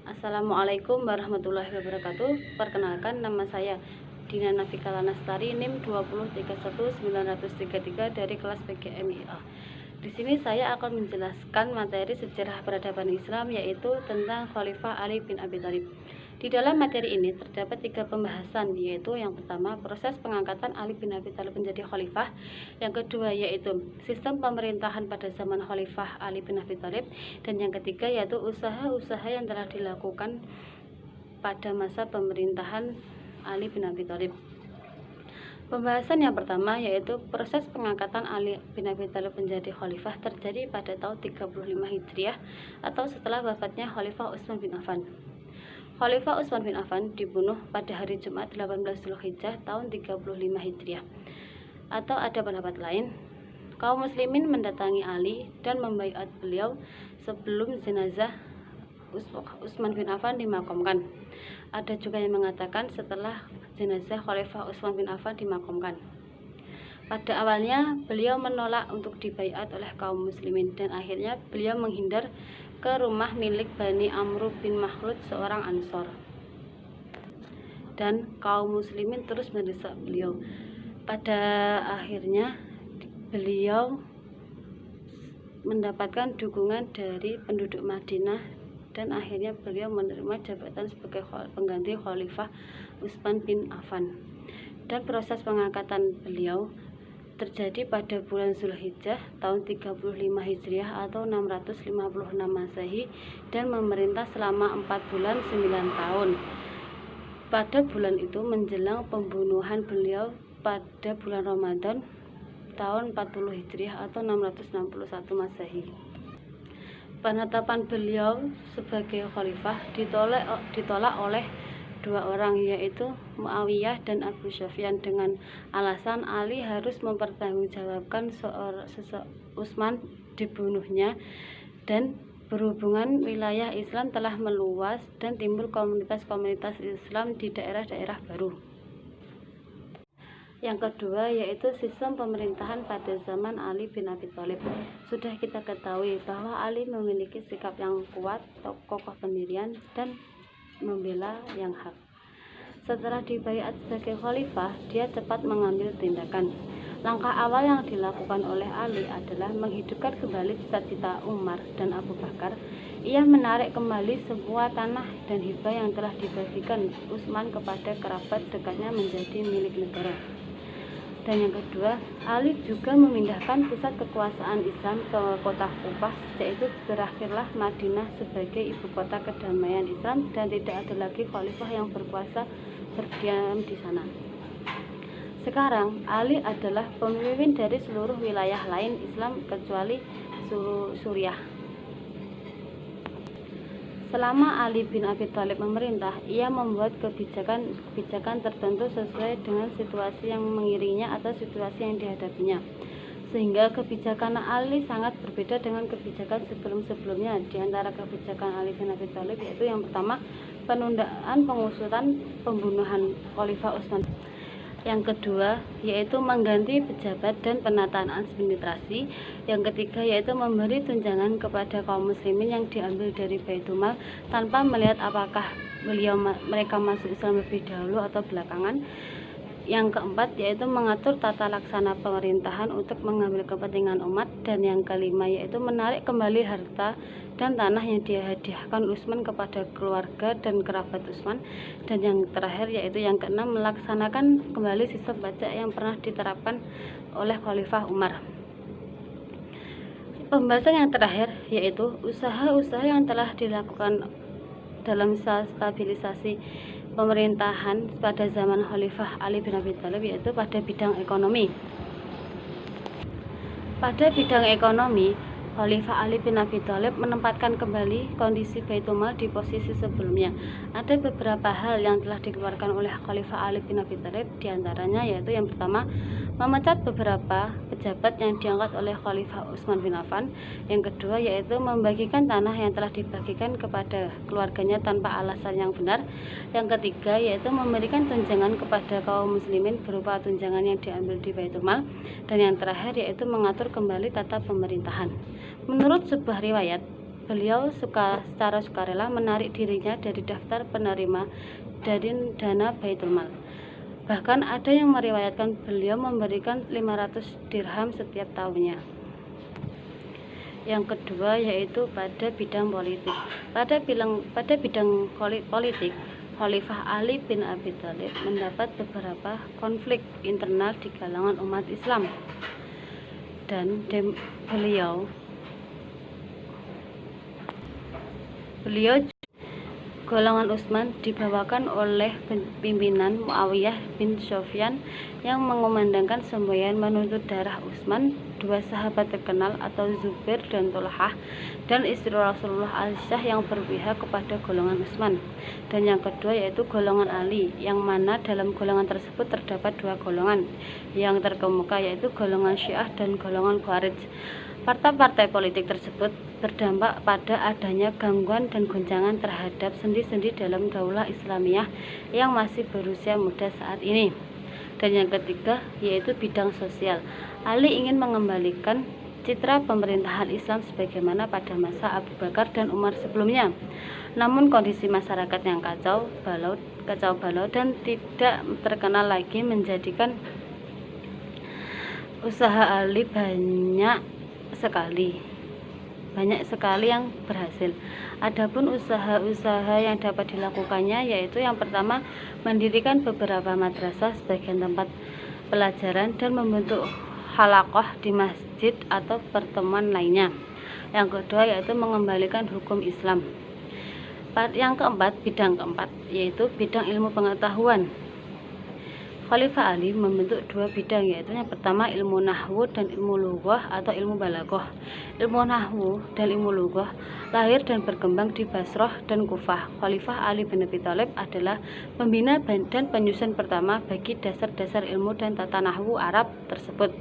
Assalamualaikum warahmatullahi wabarakatuh. Perkenalkan, nama saya Dina Nafika Lanastari, NIM 2031933 dari kelas PGMIA. Di sini saya akan menjelaskan materi sejarah peradaban Islam, yaitu tentang Khalifah Ali bin Abi Thalib. Di dalam materi ini terdapat 3 pembahasan, yaitu yang pertama proses pengangkatan Ali bin Abi Thalib menjadi khalifah, yang kedua yaitu sistem pemerintahan pada zaman Khalifah Ali bin Abi Thalib, dan yang ketiga yaitu usaha-usaha yang telah dilakukan pada masa pemerintahan Ali bin Abi Thalib. Pembahasan yang pertama yaitu proses pengangkatan Ali bin Abi Thalib menjadi khalifah terjadi pada tahun 35 Hijriah atau setelah wafatnya Khalifah Utsman bin Affan. Khalifah Utsman bin Affan dibunuh pada hari Jumat 18 Zulhijjah tahun 35 Hijriah. Atau ada pendapat lain, kaum muslimin mendatangi Ali dan membaiat beliau sebelum jenazah Utsman bin Affan dimakamkan. Ada juga yang mengatakan setelah jenazah Khalifah Utsman bin Affan dimakamkan. Pada awalnya beliau menolak untuk dibaiat oleh kaum muslimin, dan akhirnya beliau menghindar ke rumah milik Bani Amr bin Makhlud, seorang Ansor. Dan kaum muslimin terus mendesak beliau. Pada akhirnya beliau mendapatkan dukungan dari penduduk Madinah, dan akhirnya beliau menerima jabatan sebagai pengganti Khalifah Utsman bin Affan. Dan proses pengangkatan beliau terjadi pada bulan Zulhijjah tahun 35 Hijriah atau 656 Masehi, dan memerintah selama 4 bulan 9 tahun. Pada bulan itu menjelang pembunuhan beliau pada bulan Ramadan tahun 40 Hijriah atau 661 Masehi. Penetapan beliau sebagai khalifah ditolak oleh 2 orang, yaitu Muawiyah dan Abu Sufyan, dengan alasan Ali harus mempertanggungjawabkan Utsman dibunuhnya, dan berhubungan wilayah Islam telah meluas dan timbul komunitas-komunitas Islam di daerah-daerah baru. Yang kedua yaitu sistem pemerintahan pada zaman Ali bin Abi Thalib. Sudah kita ketahui bahwa Ali memiliki sikap yang kuat, kokoh pendirian, dan membela yang hak. Setelah dibaiat sebagai khalifah, dia cepat mengambil tindakan. Langkah awal yang dilakukan oleh Ali adalah menghidupkan kembali cita-cita Umar dan Abu Bakar. Ia menarik kembali semua tanah dan hibah yang telah dibagikan Utsman kepada kerabat dekatnya menjadi milik negara. Dan yang kedua, Ali juga memindahkan pusat kekuasaan Islam ke kota Kufah. Sejak itu berakhirlah Madinah sebagai ibu kota kedamaian Islam, dan tidak ada lagi khalifah yang berkuasa berdiam di sana. Sekarang Ali adalah pemimpin dari seluruh wilayah lain Islam kecuali Suriah. Selama Ali bin Abi Thalib memerintah, ia membuat kebijakan tertentu sesuai dengan situasi yang mengiringinya atau situasi yang dihadapinya. Sehingga kebijakan Ali sangat berbeda dengan kebijakan sebelum-sebelumnya. Di antara kebijakan Ali bin Abi Thalib yaitu yang pertama, penundaan pengusutan pembunuhan Khalifah Utsman. Yang kedua yaitu mengganti pejabat dan penataan administrasi. Yang ketiga yaitu memberi tunjangan kepada kaum muslimin yang diambil dari Baitul Mal tanpa melihat apakah mereka masuk Islam lebih dahulu atau belakangan. Yang keempat yaitu mengatur tata laksana pemerintahan untuk mengambil kepentingan umat. Dan yang kelima yaitu menarik kembali harta dan tanah yang dihadiahkan Utsman kepada keluarga dan kerabat Utsman. Dan yang terakhir yaitu yang keenam, melaksanakan kembali sistem pajak yang pernah diterapkan oleh Khalifah Umar. Pembahasan yang terakhir yaitu usaha-usaha yang telah dilakukan dalam stabilisasi pemerintahan pada zaman Khalifah Ali bin Abi Thalib, yaitu pada bidang ekonomi. Pada bidang ekonomi, Khalifah Ali bin Abi Thalib menempatkan kembali kondisi Baitul Mal di posisi sebelumnya. Ada beberapa hal yang telah dikeluarkan oleh Khalifah Ali bin Abi Thalib, diantaranya yaitu yang pertama, memecat beberapa pejabat yang diangkat oleh Khalifah Utsman bin Affan. Yang kedua yaitu membagikan tanah yang telah dibagikan kepada keluarganya tanpa alasan yang benar. Yang ketiga yaitu memberikan tunjangan kepada kaum muslimin berupa tunjangan yang diambil di Baitul Mal. Dan yang terakhir yaitu mengatur kembali tata pemerintahan. Menurut sebuah riwayat, beliau secara sukarela menarik dirinya dari daftar penerima dari dana Baitul Mal. Bahkan ada yang meriwayatkan beliau memberikan 500 dirham setiap tahunnya. Yang kedua yaitu pada bidang politik. Pada bidang politik, Khalifah Ali bin Abi Thalib mendapat beberapa konflik internal di kalangan umat Islam, dan beliau golongan Utsman dibawakan oleh pimpinan Muawiyah bin Sufyan yang mengumandangkan semboyan menuntut darah Utsman, dua sahabat terkenal atau Zubair dan Tolhah, dan istri Rasulullah Aisyah yang berpihak kepada golongan Utsman. Dan yang kedua yaitu golongan Ali, yang mana dalam golongan tersebut terdapat dua golongan yang terkemuka yaitu golongan Syiah dan golongan Khawarij. Partai-partai politik tersebut berdampak pada adanya gangguan dan goncangan terhadap sendi-sendi dalam daulah Islamiyah yang masih berusia muda saat ini. Dan yang ketiga yaitu bidang sosial. Ali ingin mengembalikan citra pemerintahan Islam sebagaimana pada masa Abu Bakar dan Umar sebelumnya. Namun kondisi masyarakat yang kacau balau dan tidak terkenal lagi menjadikan usaha Ali banyak sekali yang berhasil. Adapun usaha-usaha yang dapat dilakukannya yaitu yang pertama, mendirikan beberapa madrasah sebagai tempat pelajaran dan membentuk halaqah di masjid atau pertemuan lainnya. Yang kedua yaitu mengembalikan hukum Islam. Yang keempat, bidang keempat yaitu bidang ilmu pengetahuan. Khalifah Ali membentuk dua bidang, yaitu yang pertama ilmu nahwu dan ilmu lughah atau ilmu balaghah. Ilmu nahwu dan ilmu lughah lahir dan berkembang di Basrah dan Kufah. Khalifah Ali bin Abi Thalib adalah pembina dan penyusun pertama bagi dasar-dasar ilmu dan tata nahwu Arab tersebut.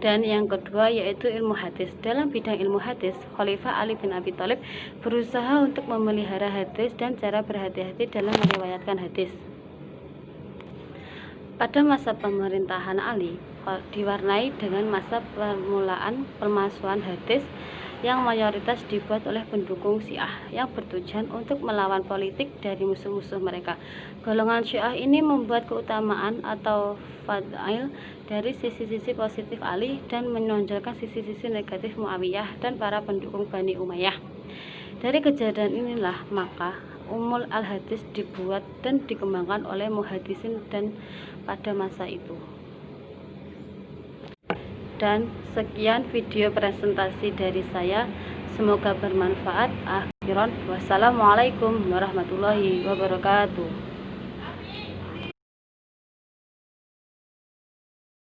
Dan yang kedua yaitu ilmu hadis. Dalam bidang ilmu hadis, Khalifah Ali bin Abi Thalib berusaha untuk memelihara hadis dan cara berhati-hati dalam meriwayatkan hadis. Pada masa pemerintahan Ali diwarnai dengan masa permulaan pemalsuan hadis yang mayoritas dibuat oleh pendukung Syiah yang bertujuan untuk melawan politik dari musuh-musuh mereka. Golongan Syiah ini membuat keutamaan atau fadail dari sisi-sisi positif Ali dan menonjolkan sisi-sisi negatif Muawiyah dan para pendukung Bani Umayyah. Dari kejadian inilah maka Umul al-Hadis dibuat dan dikembangkan oleh muhaddisin dan pada masa itu. Dan sekian video presentasi dari saya, semoga bermanfaat. Akhiran, wassalamualaikum warahmatullahi wabarakatuh.